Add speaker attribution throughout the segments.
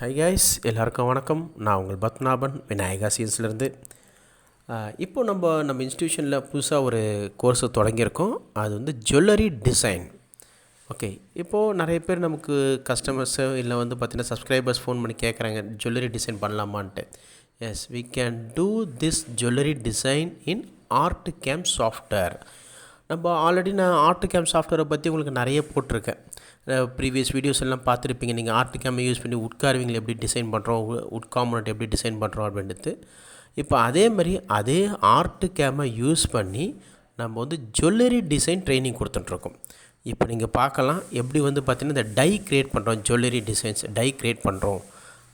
Speaker 1: Hi guys, எல்லாருக்கும் வணக்கம். நான் உங்கள் பத்மநாபன், விநாயகா சீன்ஸ்லேருந்து. இப்போது நம்ம இன்ஸ்டியூஷனில் புதுசாக ஒரு கோர்ஸை தொடங்கியிருக்கோம். அது வந்து ஜுவல்லரி டிசைன். ஓகே, இப்போது நிறைய பேர் நமக்கு கஸ்டமர்ஸு இல்லை வந்து பார்த்திங்கன்னா சப்ஸ்கிரைபர்ஸ் ஃபோன் பண்ணி கேட்குறாங்க, ஜுவல்லரி டிசைன் பண்ணலாமான்ட்டு. Yes, we can do this jewellery design in art software. நம்ம ஆல்ரெடி நான் ஆர்ட் சாஃப்ட்வேரை பற்றி உங்களுக்கு நிறைய போட்டிருக்கேன். ப்ரீவியஸ் வீடியோஸ் எல்லாம் பார்த்துருப்பீங்க. நீங்கள் ஆர்ட் யூஸ் பண்ணி உட் கார்விங்கில் எப்படி டிசைன் பண்ணுறோம், உட் காம்பனண்ட் எப்படி டிசைன் பண்ணுறோம் அப்படின்ட்டு. இப்போ அதே மாதிரி அதே ஆர்ட் யூஸ் பண்ணி நம்ம வந்து ஜுவல்லரி டிசைன் ட்ரைனிங் கொடுத்துட்ருக்கோம். இப்போ நீங்கள் பார்க்கலாம் எப்படி வந்து பார்த்திங்கன்னா இந்த டை க்ரியேட் பண்ணுறோம், ஜுவல்லரி டிசைன்ஸ் டை க்ரியேட் பண்ணுறோம்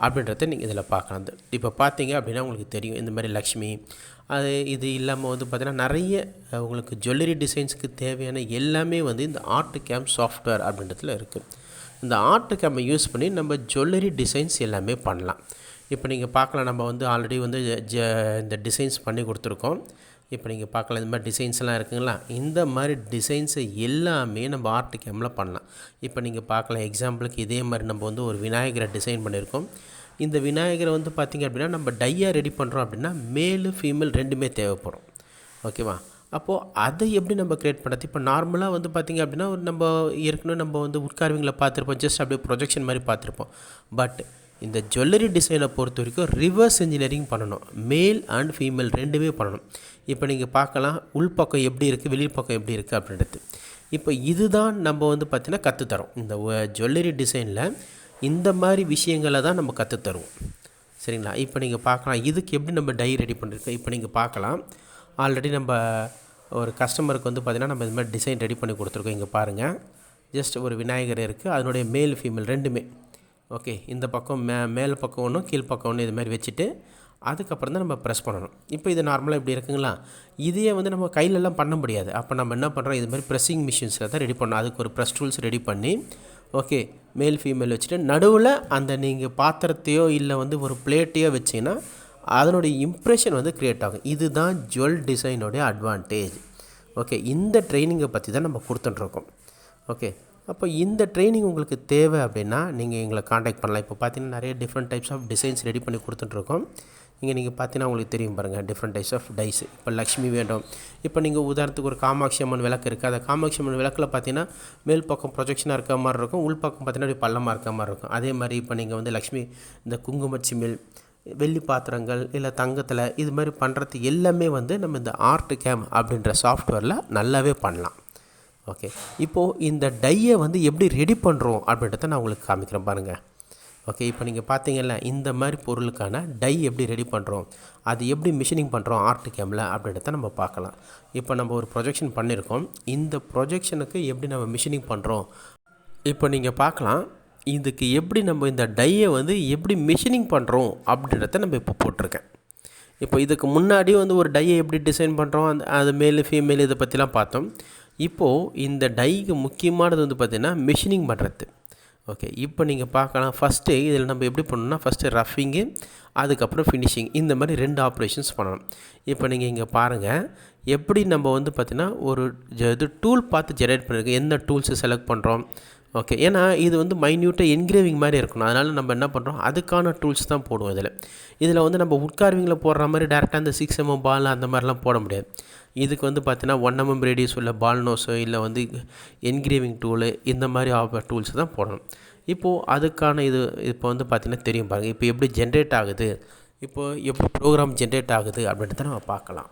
Speaker 1: அப்படின்றத நீங்கள் இதில் பார்க்கலாம். இப்போ பார்த்தீங்க அப்படின்னா உங்களுக்கு தெரியும், இந்த மாதிரி லக்ஷ்மி இது இல்லாமல் வந்து பார்த்திங்கன்னா நிறைய உங்களுக்கு ஜுவல்லரி டிசைன்ஸுக்கு தேவையான எல்லாமே வந்து இந்த ஆர்ட் சாஃப்ட்வேர் அப்படின்றதுல இருக்குது. இந்த ஆர்ட் யூஸ் பண்ணி நம்ம ஜுவல்லரி டிசைன்ஸ் எல்லாமே பண்ணலாம். இப்போ நீங்கள் பார்க்கலாம், நம்ம வந்து ஆல்ரெடி வந்து இந்த டிசைன்ஸ் பண்ணி கொடுத்துருக்கோம். இப்போ நீங்கள் பார்க்கலாம், இந்த மாதிரி டிசைன்ஸ்லாம் இருக்குங்களா, இந்த மாதிரி டிசைன்ஸை எல்லாமே நம்ம ஆர்ட் பண்ணலாம். இப்போ நீங்கள் பார்க்கலாம், எக்ஸாம்பிளுக்கு இதே மாதிரி நம்ம வந்து ஒரு விநாயகரை டிசைன் பண்ணியிருக்கோம். இந்த விநாயகரை வந்து பார்த்திங்க அப்படின்னா நம்ம டையாக ரெடி பண்ணுறோம் அப்படின்னா மேலு ஃபீமேல் ரெண்டுமே தேவைப்படும். ஓகேவா? அப்போது அதை எப்படி நம்ம க்ரியேட் பண்ணுறது? இப்போ நார்மலாக வந்து பார்த்திங்க அப்படின்னா நம்ம ஏற்கனவே நம்ம வந்து உட்கார்விங்கில் பார்த்துருப்போம், ஜஸ்ட் அப்படியே ப்ரொஜெக்ஷன் மாதிரி பார்த்துருப்போம். பட் இந்த ஜுவல்லரி டிசைனை பொறுத்த வரைக்கும் ரிவர்ஸ் இன்ஜினியரிங் பண்ணணும், மேல் அண்ட் ஃபீமேல் ரெண்டுமே பண்ணணும். இப்போ நீங்கள் பார்க்கலாம், உள்பக்கம் எப்படி இருக்குது, வெளிப்பக்கம் எப்படி இருக்குது அப்படின்றது. இப்போ இதுதான் நம்ம வந்து பார்த்திங்கன்னா கற்றுத்தரோம். இந்த ஜுவல்லரி டிசைனில் இந்த மாதிரி விஷயங்களை தான் நம்ம கற்றுத்தருவோம். சரிங்களா? இப்போ நீங்கள் பார்க்கலாம், இதுக்கு எப்படி நம்ம டை ரெடி பண்ணியிருக்கோம். இப்போ நீங்கள் பார்க்கலாம், ஆல்ரெடி நம்ம ஒரு கஸ்டமருக்கு வந்து பார்த்திங்கன்னா நம்ம இது மாதிரி டிசைன் ரெடி பண்ணி கொடுத்துருக்கோம். இங்கே பாருங்கள், ஜஸ்ட் ஒரு விநாயகர் இருக்குது, அதனுடைய மேல் ஃபீமேல் ரெண்டுமே. ஓகே, இந்த பக்கம் மேல் பக்கம் ஒன்றும் கீழ் பக்கம் ஒன்று இது மாதிரி வச்சுட்டு அதுக்கப்புறம் தான் நம்ம ப்ரெஸ் பண்ணணும். இப்போ இது நார்மலாக இப்படி இருக்குங்களா, இதையே வந்து நம்ம கையிலெல்லாம் பண்ண முடியாது. அப்போ நம்ம என்ன பண்ணுறோம், இது மாதிரி ப்ரெஸ்ஸிங் மிஷின்ஸில் தான் ரெடி பண்ணணும். அதுக்கு ஒரு ப்ரெஸ் டூல்ஸ் ரெடி பண்ணி ஓகே மேல் ஃபீமேல் வச்சுட்டு நடுவில் அந்த நீங்கள் பாத்திரத்தையோ இல்லை வந்து ஒரு பிளேட்டையோ வச்சிங்கன்னா அதனுடைய இம்ப்ரெஷன் வந்து க்ரியேட் ஆகும். இதுதான் ஜுவல் டிசைனுடைய அட்வான்டேஜ். ஓகே, இந்த ட்ரைனிங்கை பற்றி தான் நம்ம கொடுத்துட்ருக்கோம். ஓகே, அப்போ இந்த ட்ரைனிங் உங்களுக்கு தேவை அப்படின்னா நீங்கள் எங்களை காண்டாக்ட் பண்ணலாம். இப்போ பார்த்தீங்கன்னா நிறைய different types of designs ready பண்ணி கொடுத்துட்ருக்கோம். இங்கே நீங்கள் பார்த்தீங்கன்னா உங்களுக்கு தெரியும் பாருங்கள், டிஃப்ரெண்ட் டைப்ஸ் ஆஃப் டைஸ். இப்போ லக்ஷ்மி வேண்டும், இப்போ நீங்கள் உதாரணத்துக்கு ஒரு காமாட்சி அம்மன் விளக்கு இருக்குது, அந்த காமாட்சி அம்மன் விளக்கில் பார்த்தீங்கன்னா மேல் பக்கம் ப்ரொஜெக்ஷனாக இருக்க மாதிரி இருக்கும், உள் பக்கம் பார்த்தீங்கன்னா அப்படி பள்ளமாக இருக்க மாதிரி இருக்கும். அதே மாதிரி இப்போ நீங்கள் வந்து லக்ஷ்மி இந்த குங்குமச்சிமில், வெள்ளி பாத்திரங்கள் இல்லை தங்கத்தில் இது மாதிரி பண்ணுறது எல்லாமே வந்து நம்ம இந்த ஆர்ட் அப்படின்ற சாஃப்ட்வேரில் நல்லாவே பண்ணலாம். ஓகே, இப்போது இந்த டையை வந்து எப்படி ரெடி பண்ணுறோம் அப்படின்றத நான் உங்களுக்கு காமிக்கிறேன் பாருங்கள். ஓகே, இப்போ நீங்கள் பார்த்தீங்கல்ல, இந்த மாதிரி பொருளுக்கான டை எப்படி ரெடி பண்ணுறோம், அது எப்படி மிஷினிங் பண்ணுறோம் ஆர்ட் அப்படின்றத நம்ம பார்க்கலாம். இப்போ நம்ம ஒரு ப்ரொஜெக்ஷன் பண்ணியிருக்கோம், இந்த ப்ரொஜெக்ஷனுக்கு எப்படி நம்ம மிஷினிங் பண்ணுறோம் இப்போ நீங்கள் பார்க்கலாம். இதுக்கு எப்படி நம்ம இந்த டையை வந்து எப்படி மிஷினிங் பண்ணுறோம் அப்படின்றத நம்ம இப்போ போட்டிருக்கேன். இப்போ இதுக்கு முன்னாடி வந்து ஒரு டையை எப்படி டிசைன் பண்ணுறோம், அது மேல் ஃபீமேல் இதை பற்றிலாம் பார்த்தோம். இப்போது இந்த டைக்கு முக்கியமானது வந்து பார்த்திங்கன்னா மிஷினிங் பண்ணுறது. ஓகே, இப்போ நீங்கள் பார்க்கலாம், ஃபஸ்ட்டு இதில் நம்ம எப்படி பண்ணணும்னா ஃபஸ்ட்டு ரஃபிங்கு, அதுக்கப்புறம் ஃபினிஷிங், இந்த மாதிரி 2 ஆப்ரேஷன்ஸ் பண்ணணும். இப்போ நீங்கள் இங்கே பாருங்கள், எப்படி நம்ம வந்து பார்த்திங்கன்னா ஒரு இது டூல் பார்த்து ஜெனரேட் பண்ணியிருக்கோம், எந்த டூல்ஸை செலக்ட் பண்ணுறோம். ஓகே, ஏன்னா இது வந்து மைன்யூட்டாக என்கிரேவிங் மாதிரி இருக்கணும், அதனால் நம்ம என்ன பண்ணுறோம், அதுக்கான டூல்ஸ் தான் போடுவோம். இதில் வந்து நம்ம உட்கார்விங்கில் போடுற மாதிரி டேரெக்டாக அந்த 6 mm பால் அந்த மாதிரிலாம் போட முடியாது. இதுக்கு வந்து பார்த்திங்கன்னா 1 mm ரேடியஸ் உள்ள பால் நோஸோ இல்லை வந்து என்கிரேவிங் டூலு இந்த மாதிரி டூல்ஸ் தான் போடணும். இப்போது அதுக்கான இப்போ வந்து பார்த்திங்கன்னா தெரியும் பாருங்கள், இப்போ எப்படி ஜென்ரேட் ஆகுது, இப்போது எப்படி ப்ரோக்ராம் ஜென்ரேட் ஆகுது அப்படின்றத நம்ம பார்க்கலாம்.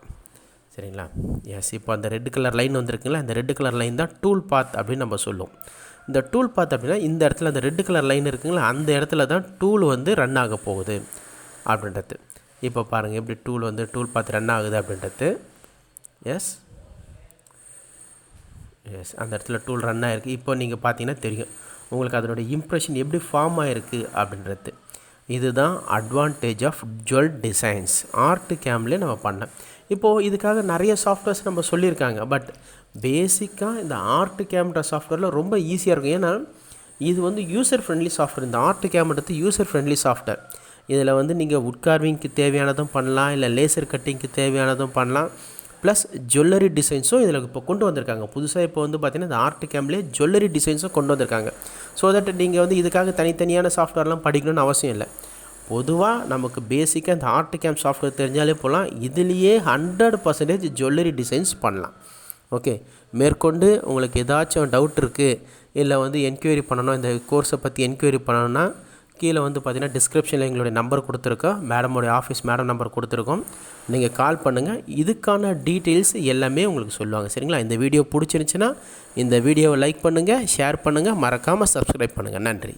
Speaker 1: சரிங்களா? எஸ், இப்போ அந்த ரெட் கலர் லைன் வந்துருக்குங்களா, இந்த ரெட் கலர் லைன் தான் டூல் பாத் அப்படின்னு நம்ம சொல்லுவோம். இந்த டூல் பாத் அப்படின்னா இந்த இடத்துல அந்த ரெட் கலர் லைன் இருக்குங்களா, அந்த இடத்துல தான் டூல் வந்து ரன் ஆக போகுது அப்படின்றது. இப்போ பாருங்கள் எப்படி டூல் பாத் ரன் ஆகுது அப்படின்றது. எஸ், அந்த இடத்துல டூல் ரன் ஆகிருக்கு. இப்போ நீங்கள் பார்த்தீங்கன்னா தெரியும் உங்களுக்கு அதனுடைய இம்ப்ரெஷன் எப்படி ஃபார்ம் ஆகிருக்கு அப்படின்றது. இதுதான் advantage of jewel designs art நம்ம பண்ணேன். இப்போது இதுக்காக நிறைய சாஃப்ட்வேர்ஸ் நம்ம சொல்லியிருக்காங்க. பட் பேசிக்காக இந்த ஆர்ட் சாஃப்ட்வேரில் ரொம்ப ஈஸியாக இருக்கும். ஏன்னா இது வந்து யூசர் ஃப்ரெண்ட்லி சாஃப்ட்வேர். இந்த ஆர்ட் கேம்ன்றது யூசர் ஃப்ரெண்ட்லி சாஃப்ட்வேர். இதில் வந்து நீங்கள் உட்கார்விங்க்கு தேவையானதும் பண்ணலாம், இல்லை லேசர் கட்டிங்க்கு தேவையானதும் பண்ணலாம், ப்ளஸ் ஜுவல்லரி டிசைன்ஸும் இதில் இப்போ கொண்டு வந்திருக்காங்க. புதுசாக இப்போ வந்து பார்த்திங்கன்னா இந்த ஆர்ட் கேம்லேயே ஜுவல்லரி டிசைன்ஸும் கொண்டு வந்திருக்காங்க. ஸோ தட் நீங்கள் வந்து இதுக்காக தனித்தனியான சாஃப்ட்வேர்லாம் படிக்கணும்னு அவசியம் இல்லை. பொதுவாக நமக்கு பேசிக்காக இந்த ஆர்ட் கேம் சாஃப்ட்வேர் தெரிஞ்சாலே போகலாம். இதுலேயே 100% ஜுவல்லரி டிசைன்ஸ் பண்ணலாம். ஓகே, மேற்கொண்டு உங்களுக்கு ஏதாச்சும் டவுட் இருக்குது, இல்லை வந்து என்கொயரி பண்ணணும், இந்த கோர்ஸை பற்றி என்கொயரி பண்ணணுன்னா கீழே வந்து பார்த்திங்கன்னா டிஸ்கிரிப்ஷனில் எங்களுடைய நம்பர் கொடுத்துருக்கோம், மேடமோடைய ஆஃபீஸ் மேடம் நம்பர் கொடுத்துருக்கோம். நீங்கள் கால் பண்ணுங்கள், இதுக்கான டீட்டெயில்ஸ் எல்லாமே உங்களுக்கு சொல்லுவாங்க. சரிங்களா? இந்த வீடியோ பிடிச்சிருந்துச்சின்னா இந்த வீடியோவை லைக் பண்ணுங்கள், ஷேர் பண்ணுங்கள், மறக்காமல் சப்ஸ்கிரைப் பண்ணுங்கள். நன்றி.